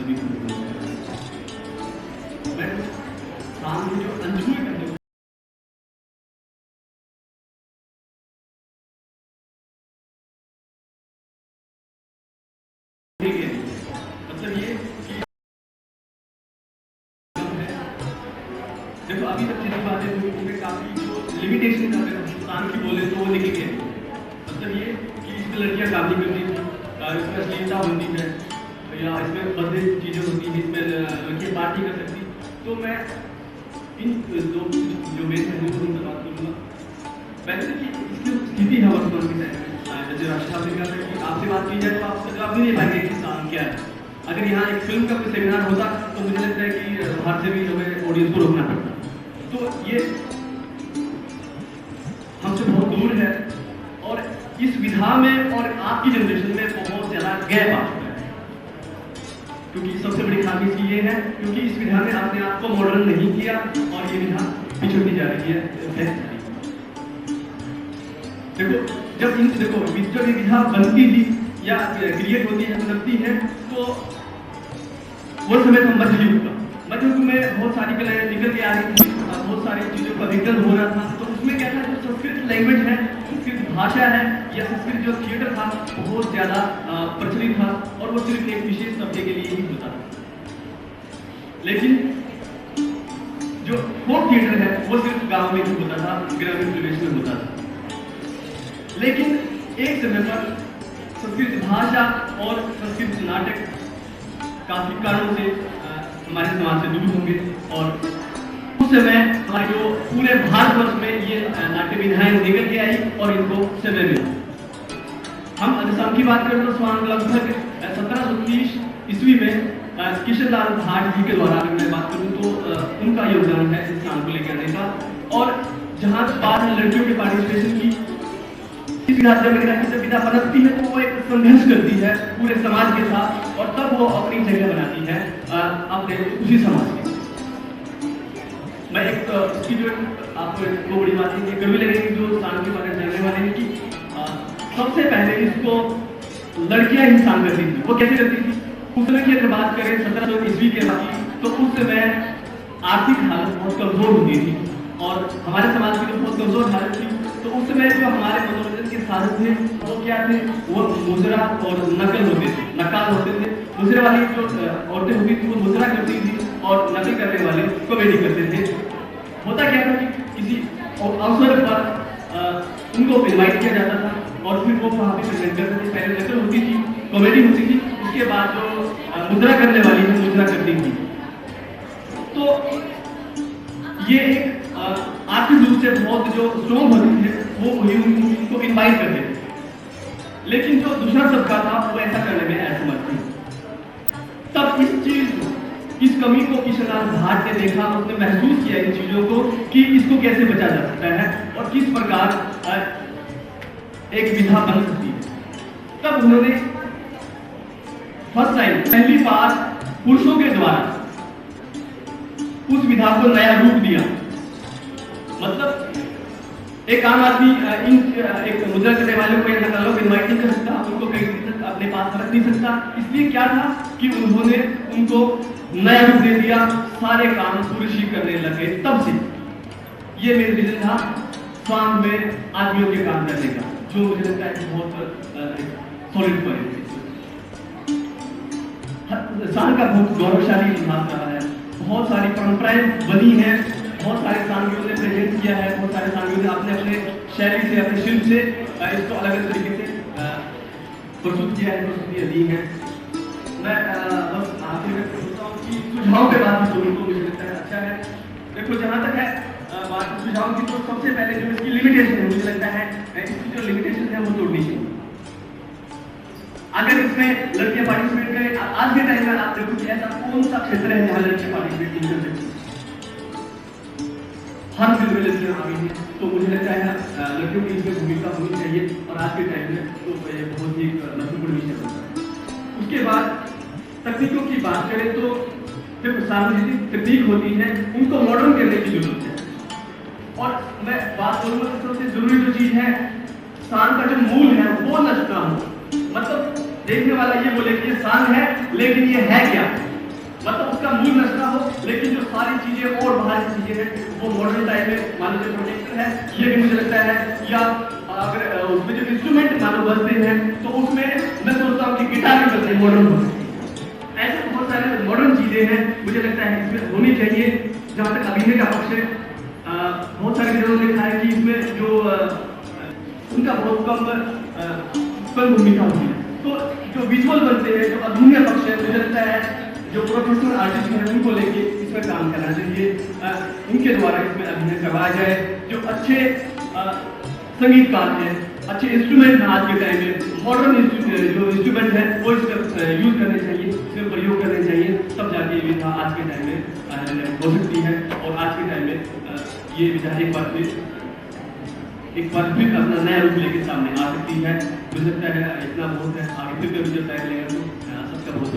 सभी को मैं सामने जो अनछुए करने मतलब ये देखो अभी तक जितनी बातें हुई उनमें काफी जो लिमिटेशन अगर हिंदुस्तान की बोले तो वो लिखी गई मतलब ये कि इसमें लड़कियां काम नहीं करती थी, इसमें अश्लीलता होती है या इसमें बंदे चीजें होती हैं, इसमें लड़कियां बात नहीं कर सकती। तो मैं इन दो जो मेरे हैं उनसे बात करूँगा। वैसे कि इसकी स्थिति है वर्तमान की टाइम जैसे राष्ट्रपति का कि आपसे बात की जाए तो आप जवाब भी नहीं पाएंगे कि काम क्या है। अगर यहाँ एक फिल्म का कोई सेमिनार होता तो मुझे लगता है कि बाहर से भी हमें ऑडियंस को रोकना पड़ता। तो ये हमसे बहुत दूर है और इस विधा में और आपकी जनरेशन में बहुत ज्यादा गैप आ चुका है, क्योंकि सबसे बड़ी खामी इसकी ये है क्योंकि इस विधा में आपने आप को मॉडर्न नहीं किया और ये विधा पिछड़ती जा रही है। देखो जब जब ये विधा बनती थी या क्रिएट होती है बनती है तो वो समय तो मध्ययुग का मध्ययुग में बहुत सारी कलाएं निकल के आ रही थी, बहुत सारी चीजों का विकल्प हो रहा था। तो उसमें क्या था, जो संस्कृत लैंग्वेज है, संस्कृत भाषा है या संस्कृत जो थिएटर था बहुत ज्यादा प्रचलित था और वो सिर्फ एक विशेष तबके के लिए ही होता था। लेकिन जो फोक थिएटर है वो सिर्फ गांव में ही होता था, ग्रामीण प्रदेश में होता था। लेकिन एक समय पर संस्कृत भाषा और संस्कृत नाटक काफी कारणों से हमारे समाज से दूर होंगे और उस समय हमारे जो पूरे भारतवर्ष में ये नाट्य विधाएं निकल के आई और इनको समय मिला। हम अधिशाम की बात करें तो स्वान लगभग 1730 ईस्वी में किशनलाल भाट जी के द्वारा अगर मैं बात करूं तो उनका योगदान है इस काम को लेकर आने का। और जहां बात है लड़कियों के पार्टिसिपेशन की, इस विधा जब विधा बनती है तो वो एक संघर्ष करती है पूरे समाज के साथ और तब वो अपनी जगह बनाती है अपने उसी समाज की। मैं एक इसकी जो आपको एक बड़ी बात है कभी लगेगी जो स्थान के बारे में जानने वाले हैं कि सबसे पहले इसको लड़कियां ही स्थान करती थी। वो कैसे करती थी? उस समय की अगर बात करें 1700 ईस्वी के बाद तो उस समय आर्थिक हालत बहुत कमजोर होती थी और हमारे समाज की जो बहुत कमजोर हालत थी तो उस समय जो हमारे मनोरंजन के साधन थे वो क्या थे, वो मुजरा और नकल होते थे, नकाल होते थे। मुजरे वाली जो औरतें होती थी वो मुजरा करती थी और नकल करने वाले कॉमेडी करते थे। होता क्या था कि किसी अवसर पर उनको इनवाइट किया जाता था और फिर वो वहाँ पे प्रेजेंट करते थे। पहले नकल होती थी, कॉमेडी होती थी, उसके बाद जो मुद्रा करने वाली थी मुद्रा करती थी। तो ये एक आर्थिक रूप से बहुत जो स्ट्रॉन्ग होती थे वो उनको इनवाइट करते थे। लेकिन जो दूसरा तबका था वो ऐसा करने में असमर्थ थी। तब इस कमी को किशनलाल भाट ने देखा, उसने महसूस किया इन चीजों को कि इसको कैसे बचा जा सकता है और किस प्रकार एक विधा बन सकती है। तब उन्होंने फर्स्ट टाइम पहली बार पुरुषों के द्वारा उस विधा को नया रूप दिया। मतलब एक आम आदमी एक मुद्रा करने वाले को या नकालों को इनवाइट नहीं कर सकता, उनको कहीं तक अपने पास रख नहीं सकता। इसलिए क्या था कि उन्होंने उनको नया रूप दे दिया, सारे काम पुरुष ही करने लगे। तब से ये मेरा विजन था स्वांग में आदमियों के काम करने का, जो मुझे लगता है बहुत सॉलिड पॉइंट है। सांग का बहुत गौरवशाली इतिहास रहा है, बहुत सारी परंपराएं बनी हैं, बहुत सारे सांगियों ने प्रेजेंट किया है, बहुत सारे सांगियों ने अपने अपने शैली से अपने शिल्प से इसको अलग अलग तरीके से प्रस्तुत किया है, प्रस्तुतियां दी हैं। मैं बस आखिर में सोचता हूँ कि सुझाव पे बात करूँ तो मुझे लगता है अच्छा है। देखो जहाँ तक है बात सुझाव की तो सबसे पहले जो इसकी लिमिटेशन है, मुझे लगता है इसकी जो लिमिटेशन है वो तोड़नी चाहिए। अगर इसमें लड़कियां पार्टिसिपेट करें, आज के टाइम में आप देखो कि ऐसा कौन सा क्षेत्र है जहाँ लड़कियां पार्टिसिपेट नहीं कर सकती? हर फील्ड में लड़कियां आ गई हैं, तो मुझे लगता है लड़कियों की इसमें भूमिका होनी चाहिए और आज के टाइम में तो बहुत ही महत्वपूर्ण विषय होता है। उसके बाद तकनीकों की बात करें तो देखो सार्वजनिक तकनीक होती है, उनको मॉडर्न करने की जरूरत है। और मैं बात करूँगा तो सबसे जरूरी जो चीज है, सांग का जो मूल है वो नष्ट ना हो। मतलब देखने वाला ये बोले कि ये सांग है लेकिन ये है क्या, मतलब उसका मूल नशा हो, लेकिन जो सारी चीजें और बाहर की चीजें हैं वो मॉडर्न टाइप में, मान लो प्रोजेक्टर है, ये भी मुझे लगता है, या अगर उसमें जो इंस्ट्रूमेंट मान लो बजते हैं तो उसमें मैं सोचता हूँ कि गिटार भी बजते हैं मॉडर्न हो। ऐसे बहुत सारे मॉडर्न चीजें हैं मुझे लगता है इसमें होनी चाहिए। जहाँ तक अभिनय का पक्ष है, बहुत सारे जगहों देखा है कि इसमें जो उनका बहुत कम भूमिका होती है। तो जो विजुअल बनते हैं, जो अभिनय पक्ष है, मुझे लगता है जो प्रोफेशनल आर्टिस्ट हैं उनको लेके इसमें काम करना चाहिए, इनके द्वारा इसमें अभिनय करवाया जाए। जो अच्छे संगीतकार हैं, अच्छे इंस्ट्रूमेंट हैं, आज के टाइम में मॉडर्न जो इंस्ट्रूमेंट है वो इसका यूज करने चाहिए, इसमें प्रयोग करने चाहिए, तब जाके ये विधा आज के टाइम में हो सकती है। और आज के टाइम में ये विधा एक बार फिर अपना नया रूप लेके सामने आ सकती है। मुझे लगता है इतना बहुत है, आगे फिर कभी जब तय लेगा तो सबका बहुत